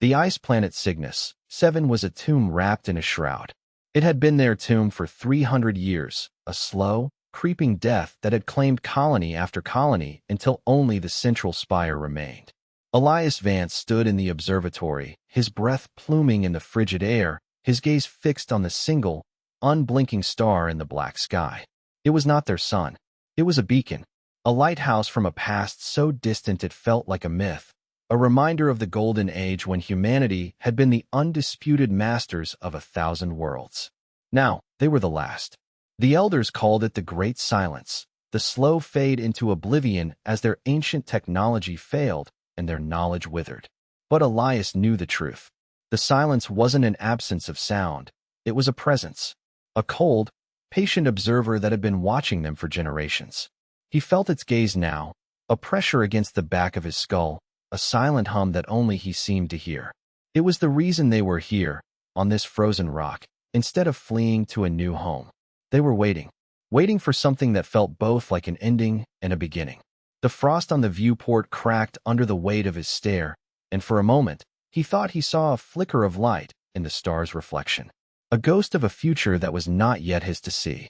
The ice planet Cygnus 7 was a tomb wrapped in a shroud. It had been their tomb for 300 years, a slow, creeping death that had claimed colony after colony until only the central spire remained. Elias Vance stood in the observatory, his breath pluming in the frigid air, his gaze fixed on the single, unblinking star in the black sky. It was not their sun. It was a beacon, a lighthouse from a past so distant it felt like a myth, a reminder of the golden age when humanity had been the undisputed masters of 1,000 worlds. Now, they were the last. The elders called it the Great Silence, the slow fade into oblivion as their ancient technology failed and their knowledge withered. But Elias knew the truth. The silence wasn't an absence of sound. It was a presence, a cold, patient observer that had been watching them for generations. He felt its gaze now, a pressure against the back of his skull, a silent hum that only he seemed to hear. It was the reason they were here, on this frozen rock, instead of fleeing to a new home. They were waiting for something that felt both like an ending and a beginning. The frost on the viewport cracked under the weight of his stare, and for a moment, he thought he saw a flicker of light in the star's reflection, a ghost of a future that was not yet his to see.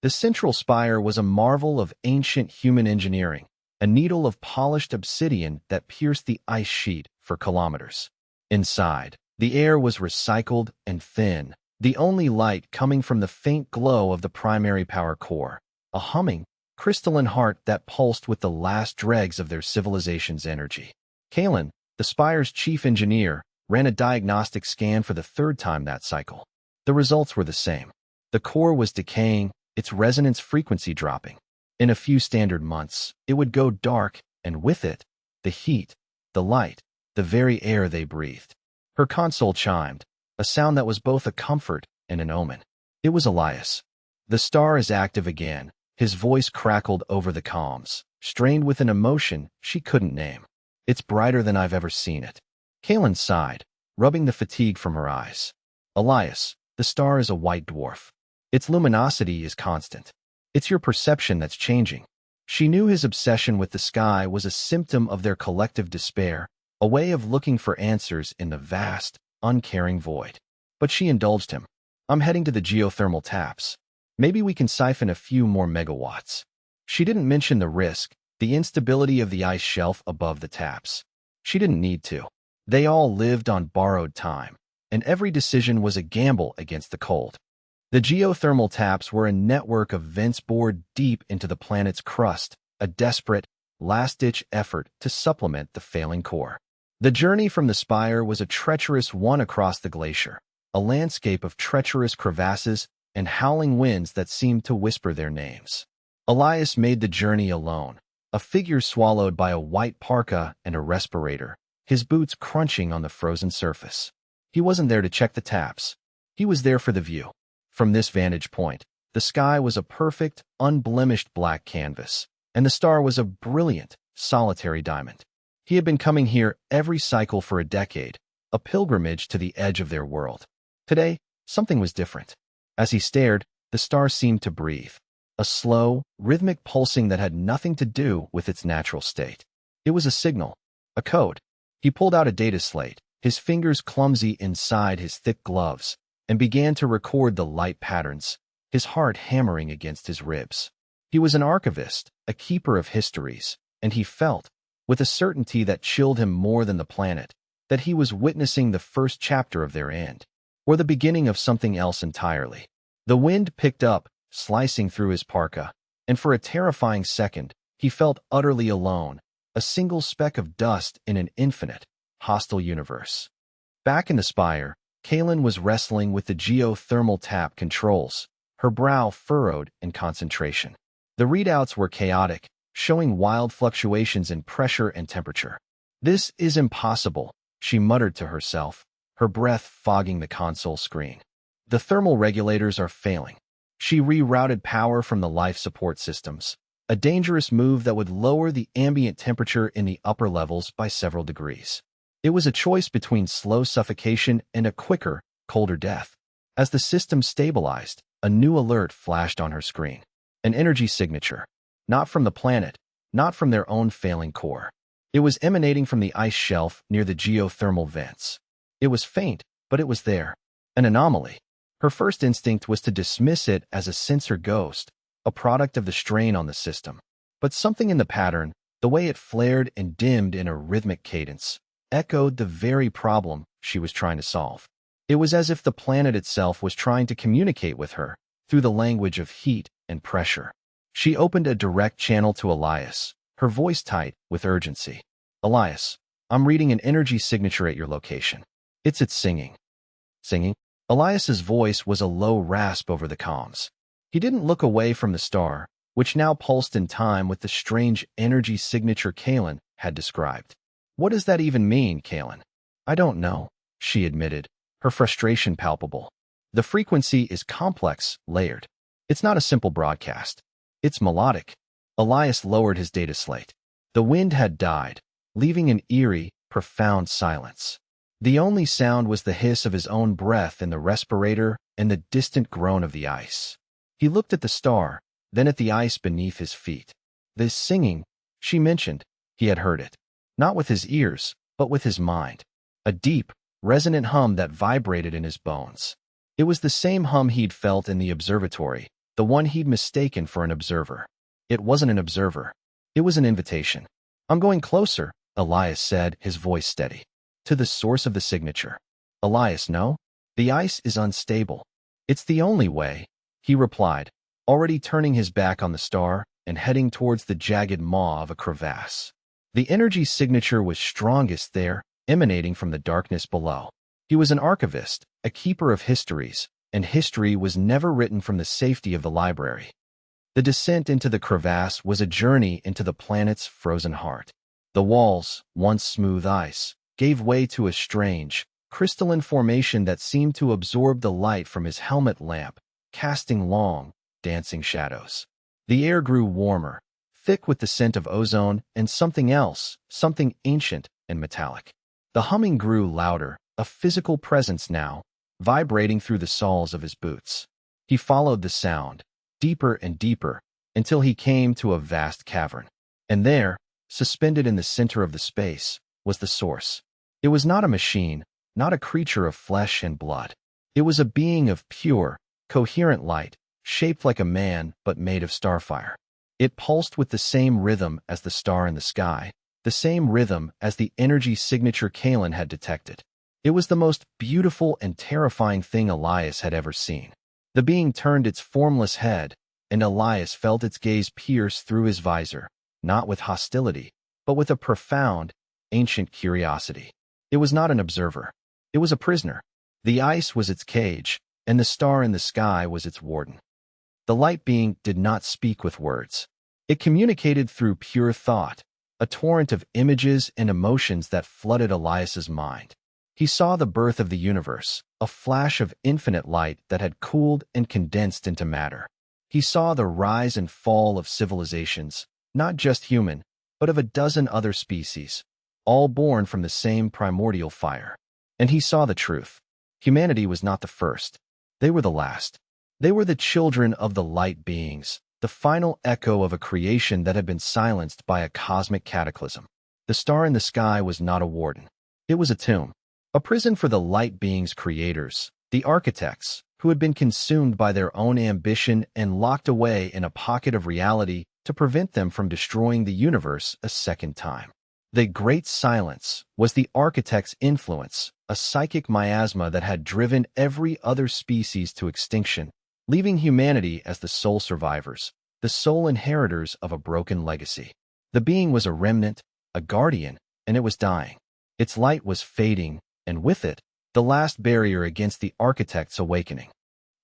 The central spire was a marvel of ancient human engineering, a needle of polished obsidian that pierced the ice sheet for kilometers. Inside, the air was recycled and thin, the only light coming from the faint glow of the primary power core, a humming, crystalline heart that pulsed with the last dregs of their civilization's energy. Kalen, the spire's chief engineer, ran a diagnostic scan for the third time that cycle. The results were the same. The core was decaying, its resonance frequency dropping. In a few standard months, it would go dark, and with it, the heat, the light, the very air they breathed. Her console chimed, a sound that was both a comfort and an omen. It was Elias. The star is active again. His voice crackled over the comms, strained with an emotion she couldn't name. It's brighter than I've ever seen it. Kalen sighed, rubbing the fatigue from her eyes. Elias, the star is a white dwarf. Its luminosity is constant. It's your perception that's changing. She knew his obsession with the sky was a symptom of their collective despair, a way of looking for answers in the vast, uncaring void. But she indulged him. I'm heading to the geothermal taps. Maybe we can siphon a few more megawatts. She didn't mention the risk, the instability of the ice shelf above the taps. She didn't need to. They all lived on borrowed time, and every decision was a gamble against the cold. The geothermal taps were a network of vents bored deep into the planet's crust, a desperate, last-ditch effort to supplement the failing core. The journey from the spire was a treacherous one across the glacier, a landscape of treacherous crevasses and howling winds that seemed to whisper their names. Elias made the journey alone, a figure swallowed by a white parka and a respirator, his boots crunching on the frozen surface. He wasn't there to check the taps. He was there for the view. From this vantage point, the sky was a perfect, unblemished black canvas, and the star was a brilliant, solitary diamond. He had been coming here every cycle for a decade, a pilgrimage to the edge of their world. Today, something was different. As he stared, the star seemed to breathe, a slow, rhythmic pulsing that had nothing to do with its natural state. It was a signal, a code. He pulled out a data slate, his fingers clumsy inside his thick gloves, and began to record the light patterns, his heart hammering against his ribs. He was an archivist, a keeper of histories, and he felt, with a certainty that chilled him more than the planet, that he was witnessing the first chapter of their end, or the beginning of something else entirely. The wind picked up, slicing through his parka, and for a terrifying second, he felt utterly alone, a single speck of dust in an infinite, hostile universe. Back in the spire, Kalen was wrestling with the geothermal tap controls, her brow furrowed in concentration. The readouts were chaotic, showing wild fluctuations in pressure and temperature. This is impossible, she muttered to herself, her breath fogging the console screen. The thermal regulators are failing. She rerouted power from the life support systems, a dangerous move that would lower the ambient temperature in the upper levels by several degrees. It was a choice between slow suffocation and a quicker, colder death. As the system stabilized, a new alert flashed on her screen. An energy signature. Not from the planet, not from their own failing core. It was emanating from the ice shelf near the geothermal vents. It was faint, but it was there. An anomaly. Her first instinct was to dismiss it as a sensor ghost, a product of the strain on the system. But something in the pattern, the way it flared and dimmed in a rhythmic cadence, echoed the very problem she was trying to solve. It was as if the planet itself was trying to communicate with her through the language of heat and pressure. She opened a direct channel to Elias, her voice tight with urgency. "Elias, I'm reading an energy signature at your location. It's singing." Singing? Elias's voice was a low rasp over the comms. He didn't look away from the star, which now pulsed in time with the strange energy signature Kalen had described. "What does that even mean, Kalen?" "I don't know," she admitted, her frustration palpable. "The frequency is complex, layered. It's not a simple broadcast. It's melodic." Elias lowered his data slate. The wind had died, leaving an eerie, profound silence. The only sound was the hiss of his own breath in the respirator and the distant groan of the ice. He looked at the star, then at the ice beneath his feet. This singing, she mentioned, he had heard it. Not with his ears, but with his mind. A deep, resonant hum that vibrated in his bones. It was the same hum he'd felt in the observatory, the one he'd mistaken for an observer. It wasn't an observer. It was an invitation. "I'm going closer," Elias said, his voice steady. "To the source of the signature." "Elias, no. The ice is unstable. It's the only way," he replied, already turning his back on the star and heading towards the jagged maw of a crevasse. The energy signature was strongest there, emanating from the darkness below. He was an archivist, a keeper of histories, and history was never written from the safety of the library. The descent into the crevasse was a journey into the planet's frozen heart. The walls, once smooth ice, gave way to a strange, crystalline formation that seemed to absorb the light from his helmet lamp, casting long, dancing shadows. The air grew warmer, thick with the scent of ozone and something else, something ancient and metallic. The humming grew louder, a physical presence now, vibrating through the soles of his boots. He followed the sound, deeper and deeper, until he came to a vast cavern. And there, suspended in the center of the space, was the source. It was not a machine, not a creature of flesh and blood. It was a being of pure, coherent light, shaped like a man but made of starfire. It pulsed with the same rhythm as the star in the sky, the same rhythm as the energy signature Kalen had detected. It was the most beautiful and terrifying thing Elias had ever seen. The being turned its formless head, and Elias felt its gaze pierce through his visor, not with hostility, but with a profound, ancient curiosity. It was not an observer. It was a prisoner. The ice was its cage, and the star in the sky was its warden. The light being did not speak with words. It communicated through pure thought, a torrent of images and emotions that flooded Elias's mind. He saw the birth of the universe, a flash of infinite light that had cooled and condensed into matter. He saw the rise and fall of civilizations, not just human, but of a dozen other species, all born from the same primordial fire. And he saw the truth. Humanity was not the first. They were the last. They were the children of the light beings, the final echo of a creation that had been silenced by a cosmic cataclysm. The star in the sky was not a warden. It was a tomb, a prison for the light beings' creators, the architects, who had been consumed by their own ambition and locked away in a pocket of reality to prevent them from destroying the universe a second time. The Great Silence was the architect's influence, a psychic miasma that had driven every other species to extinction, leaving humanity as the sole survivors, the sole inheritors of a broken legacy. The being was a remnant, a guardian, and it was dying. Its light was fading, and with it, the last barrier against the architect's awakening.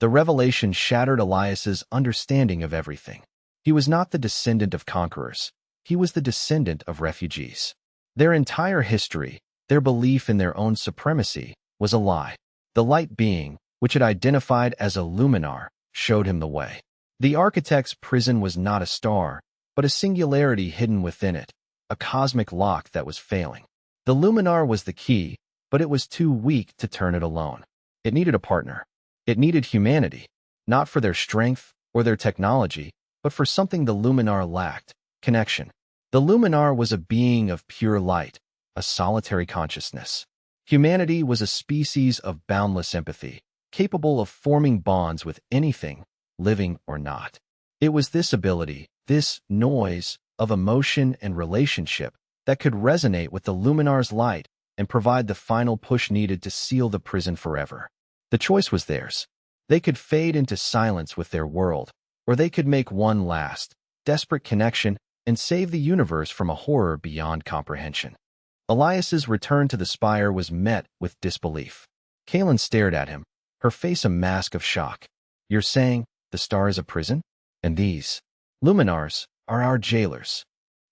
The revelation shattered Elias's understanding of everything. He was not the descendant of conquerors. He was the descendant of refugees. Their entire history, their belief in their own supremacy, was a lie. The light being, which it identified as a luminar, showed him the way. The architect's prison was not a star, but a singularity hidden within it, a cosmic lock that was failing. The luminar was the key, but it was too weak to turn it alone. It needed a partner. It needed humanity, not for their strength or their technology, but for something the luminar lacked: connection. The Luminar was a being of pure light, a solitary consciousness. Humanity was a species of boundless empathy, capable of forming bonds with anything, living or not. It was this ability, this noise of emotion and relationship, that could resonate with the Luminar's light and provide the final push needed to seal the prison forever. The choice was theirs. They could fade into silence with their world, or they could make one last, desperate connection and save the universe from a horror beyond comprehension. Elias's return to the spire was met with disbelief. Kaylin stared at him, her face a mask of shock. "You're saying the star is a prison? And these Luminars are our jailers?"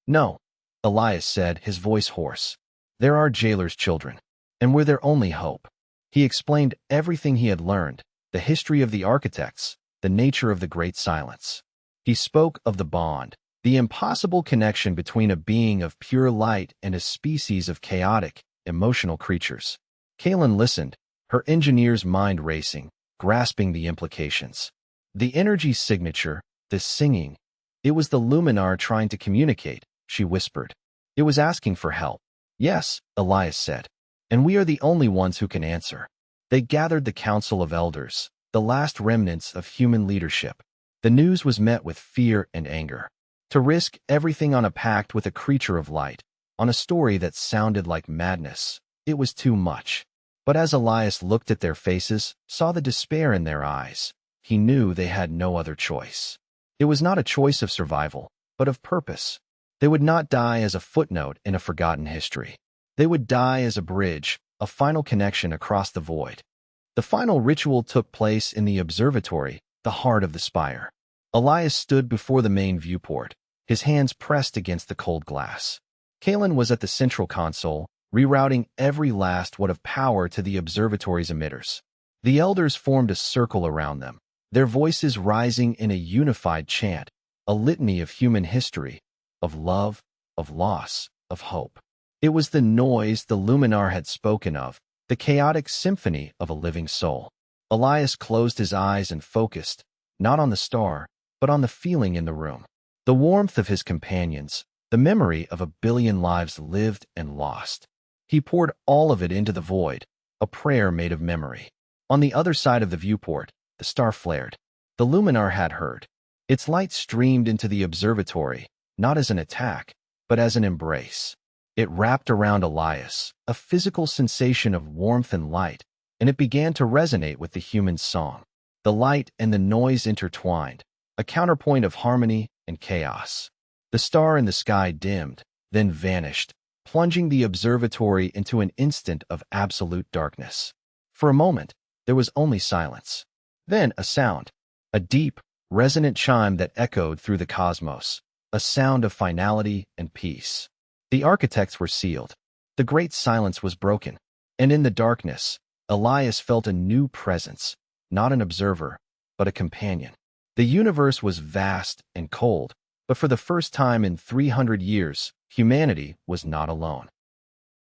"No," Elias said, his voice hoarse. "They're our jailers' children, and we're their only hope." He explained everything he had learned, the history of the architects, the nature of the Great Silence. He spoke of the bond, the impossible connection between a being of pure light and a species of chaotic, emotional creatures. Kaylin listened, her engineer's mind racing, grasping the implications. The energy signature, the singing, it was the Luminar trying to communicate, she whispered. It was asking for help. "Yes," Elias said, "and we are the only ones who can answer." They gathered the Council of Elders, the last remnants of human leadership. The news was met with fear and anger. To risk everything on a pact with a creature of light, on a story that sounded like madness, it was too much. But as Elias looked at their faces, saw the despair in their eyes, he knew they had no other choice. It was not a choice of survival, but of purpose. They would not die as a footnote in a forgotten history. They would die as a bridge, a final connection across the void. The final ritual took place in the observatory, the heart of the spire. Elias stood before the main viewport, his hands pressed against the cold glass. Kaylin was at the central console, rerouting every last watt of power to the observatory's emitters. The elders formed a circle around them, their voices rising in a unified chant, a litany of human history, of love, of loss, of hope. It was the noise the Luminar had spoken of, the chaotic symphony of a living soul. Elias closed his eyes and focused, not on the star, but on the feeling in the room. The warmth of his companions, the memory of 1,000,000,000 lives lived and lost. He poured all of it into the void, a prayer made of memory. On the other side of the viewport, the star flared. The Luminar had heard. Its light streamed into the observatory, not as an attack, but as an embrace. It wrapped around Elias, a physical sensation of warmth and light, and it began to resonate with the human song. The light and the noise intertwined, a counterpoint of harmony and chaos. The star in the sky dimmed, then vanished, plunging the observatory into an instant of absolute darkness. For a moment, there was only silence. Then a sound, a deep, resonant chime that echoed through the cosmos, a sound of finality and peace. The architects were sealed. The great silence was broken, and in the darkness, Elias felt a new presence, not an observer, but a companion. The universe was vast and cold, but for the first time in 300 years, humanity was not alone.